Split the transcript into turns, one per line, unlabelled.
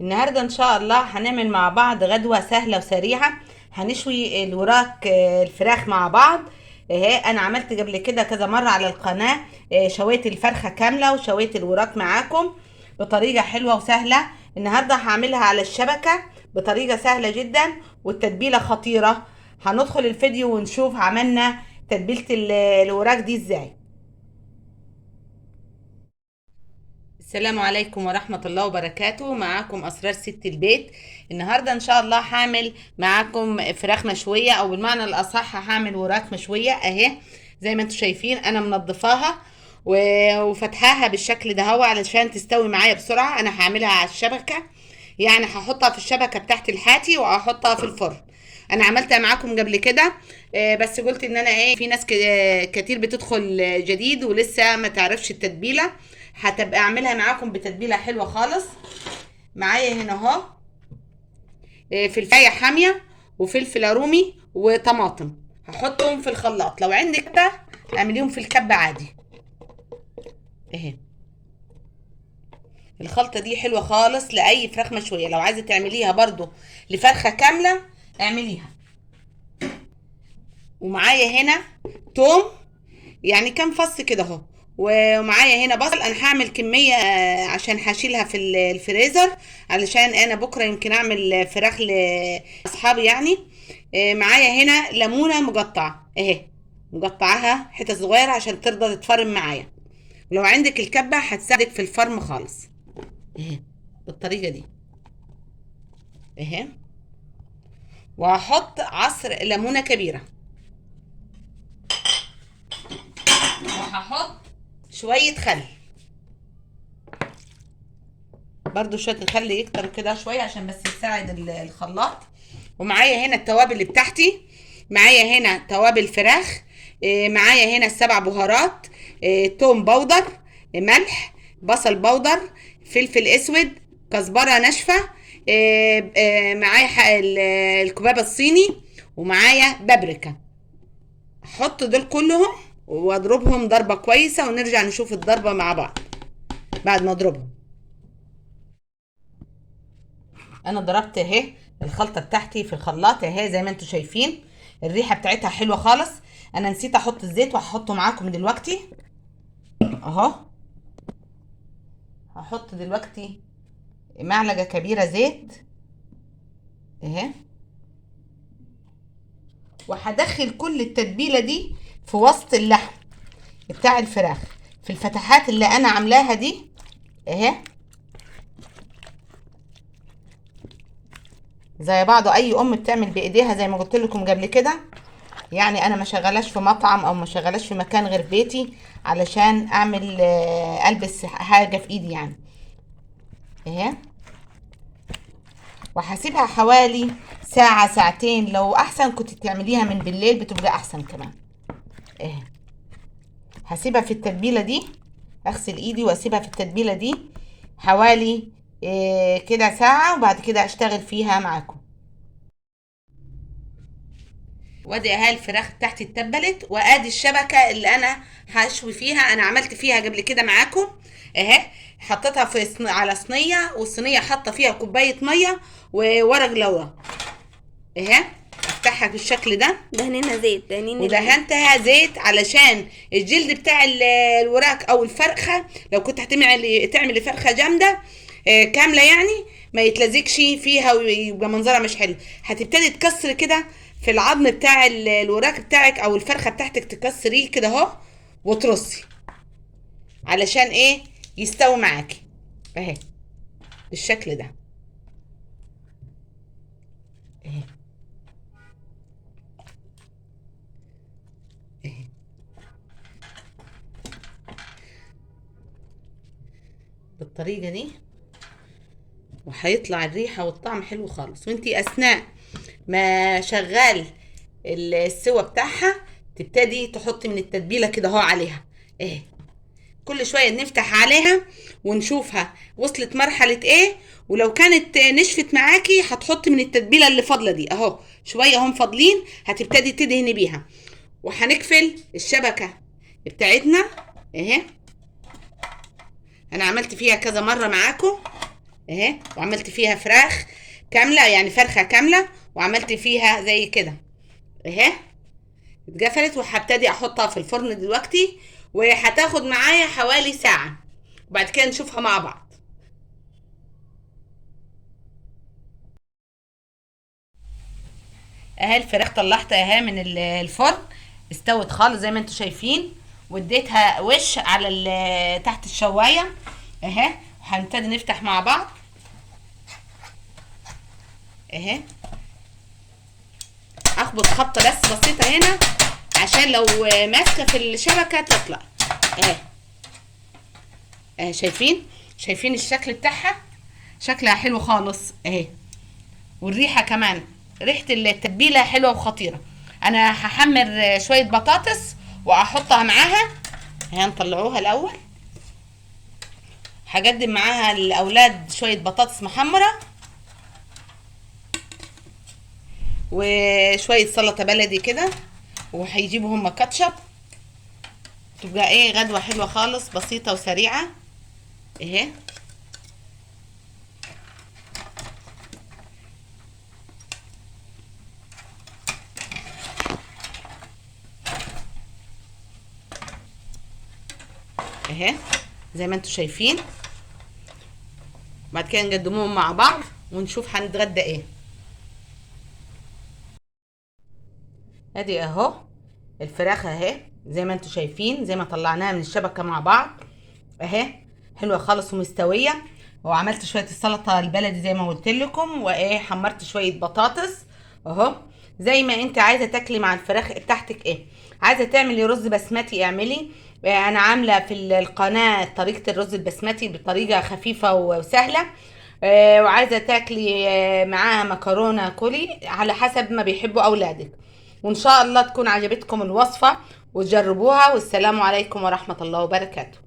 النهارده ان شاء الله هنعمل مع بعض غدوة سهلة وسريعة. هنشوي الوراك الفراخ مع بعض. اهي انا عملت قبل كده كذا مرة على القناة. شويت الفرخة كاملة وشويت الوراك معاكم بطريقة حلوة وسهلة. النهارده هعملها على الشبكة بطريقة سهلة جدا، والتتبيلة خطيرة. هندخل الفيديو ونشوف عملنا تتبيلة الوراك دي ازاي. السلام عليكم ورحمة الله وبركاته، معاكم أسرار ست البيت. النهاردة إن شاء الله هعمل معاكم فراخ مشوية، أو بالمعنى الأصح هعمل وراك مشوية أهي. زي ما انتم شايفين أنا منضفاها وفتحاها بالشكل ده هو علشان تستوي معايا بسرعة. أنا هعملها على الشبكة، يعني هحطها في الشبكة بتاعت الحاتي وهحطها في الفرن. انا عملتها معاكم قبل كده. بس قلت ان انا في ناس كتير بتدخل جديد ولسه ما تعرفش التتبيله. هتبقى اعملها معاكم بتتبيله حلوه خالص. معايا هنا اهو فلفلايه حاميه وفلفل رومي وطماطم. هحطهم في الخلاط. لو عندك كبه اعمليهم في الكبه عادي اهي. الخلطه دي حلوه خالص لاي فراخ مشويه. لو عايزه تعمليها برضو لفرخه كامله اعمليها. ومعايا هنا توم، يعني كام فص كده اهو. ومعايا هنا بصل. انا هعمل كميه عشان هشيلها في الفريزر، علشان انا بكره يمكن اعمل فراخ لاصحابي يعني. معايا هنا ليمونه مقطعه اهي، مقطعاها حتت صغيره عشان ترضى تتفرم معايا. ولو عندك الكبه هتساعدك في الفرم خالص اهي، بالطريقه دي اهي. وهحط عصر ليمونه كبيره، وهحط شويه خل، برضو شويه الخل يكتر كده شويه عشان بس يساعد الخلاط. ومعايا هنا التوابل اللي بتاعتي. معايا هنا توابل فراخ، معايا هنا السبع بهارات، توم بودر، ملح، بصل بودر، فلفل اسود، كزبره ناشفه، معايا الكباب الصيني، ومعايا بابريكا. احط دول كلهم واضربهم ضربه كويسه، ونرجع نشوف الضربه مع بعض بعد ما اضربهم. انا ضربت اهي الخلطه بتاعتي في الخلاط اهي زي ما انتم شايفين. الريحه بتاعتها حلوه خالص. انا نسيت احط الزيت وهحطه معاكم دلوقتي اهو. هحط دلوقتي معلقه كبيره زيت اهي، وهدخل كل التتبيله دي في وسط اللحم بتاع الفراخ، في الفتحات اللي انا عاملاها دي اهي. زي بعض اي ام بتعمل بايديها زي ما قلت لكم قبل كده. يعني انا ما شغلاش في مطعم او ما شغلاش في مكان غير بيتي علشان اعمل البس حاجه في ايدي يعني اهي. وهسيبها حوالي ساعه ساعتين، لو احسن كنت تعمليها من بالليل بتبقى احسن كمان اهي. هسيبها في التتبيله دي، اغسل ايدي واسيبها في التتبيله دي حوالي كده ساعه، وبعد كده اشتغل فيها معاكم. وادي اهي الفراخ بتاعتي اتبلت، وادي الشبكه اللي انا هشوي فيها. انا عملت فيها قبل كده معاكم اهي. حطيتها في على صينيه، والصينيه حاطه فيها كوبايه ميه وورق لورا اهي. افتحها بالشكل ده.
دهنينها زيت دهنين
ودهنتها زيت علشان الجلد بتاع الوراك او الفرخه، لو كنت تعملي فرخه جامده كامله يعني، ما يتلزقش فيها ويبقى منظرها مش حلو. هتبتدي تكسر كده في العظم بتاع الوراك بتاعك او الفرخه بتاعتك، تكسريه كده اهو وترصي علشان يستوي معاكي اهي بالشكل ده اهي اهي. بالطريقه دي، وهيطلع الريحه والطعم حلو خالص. وانتي اثناء ما شغال السوا بتاعها تبتدي تحطي من التتبيله كده اهو عليها اهي. كل شويه نفتح عليها ونشوفها وصلت مرحله ايه. ولو كانت نشفت معاكي هتحطي من التتبيله اللي فاضله دي اهو، شويه هم فاضلين هتبتدي تدهني بيها. وهنقفل الشبكه بتاعتنا اهي. انا عملت فيها كذا مره معاكم اهي، وعملت فيها فراخ كامله، يعني فرخه كامله، وعملت فيها زي كده اهي. اتقفلت وهبتدي احطها في الفرن دلوقتي، وهتاخد معايا حوالي ساعه، وبعد كده نشوفها مع بعض. اهي الفراخ طلعتها اهي من الفرن، استوت خالص زي ما انتم شايفين، واديتها وش على تحت الشوايه اهي. هنبتدي نفتح مع بعض اهي. اخبط خبطه بس بسيطه هنا عشان لو ماسكه في الشبكه تطلع اهي. اهي شايفين الشكل بتاعها، شكلها حلو خالص اهي، والريحه كمان، ريحه التتبيله حلوه وخطيره. انا هحمر شويه بطاطس واحطها معاها، هنطلعوها الاول. هقدم معاها الاولاد شويه بطاطس محمره وشويه سلطه بلدي كده، وهيجيبوا هما كاتشب. تبقى ايه غدوه حلوه خالص بسيطه وسريعه اهي. اهي زي ما انتم شايفين. بعد كده نقدموهم مع بعض ونشوف هنتغدى ايه. ادي اهو الفراخ اهي زي ما انتم شايفين، زي ما طلعناها من الشبكه مع بعض اهي، حلوه خالص ومستويه. وعملت شويه السلطه البلدي زي ما قلت لكم، وايه حمرت شويه بطاطس اهو. زي ما انت عايزه تاكلي مع الفراخ بتاعتك ايه. عايزه تعملي رز بسمتي اعملي، انا عامله في القناه طريقه الرز البسمتي بطريقه خفيفه وسهله. وعايزه تاكلي معاها مكرونه كلي على حسب ما بيحبوا اولادك. وان شاء الله تكون عجبتكم الوصفه وتجربوها، والسلام عليكم ورحمه الله وبركاته.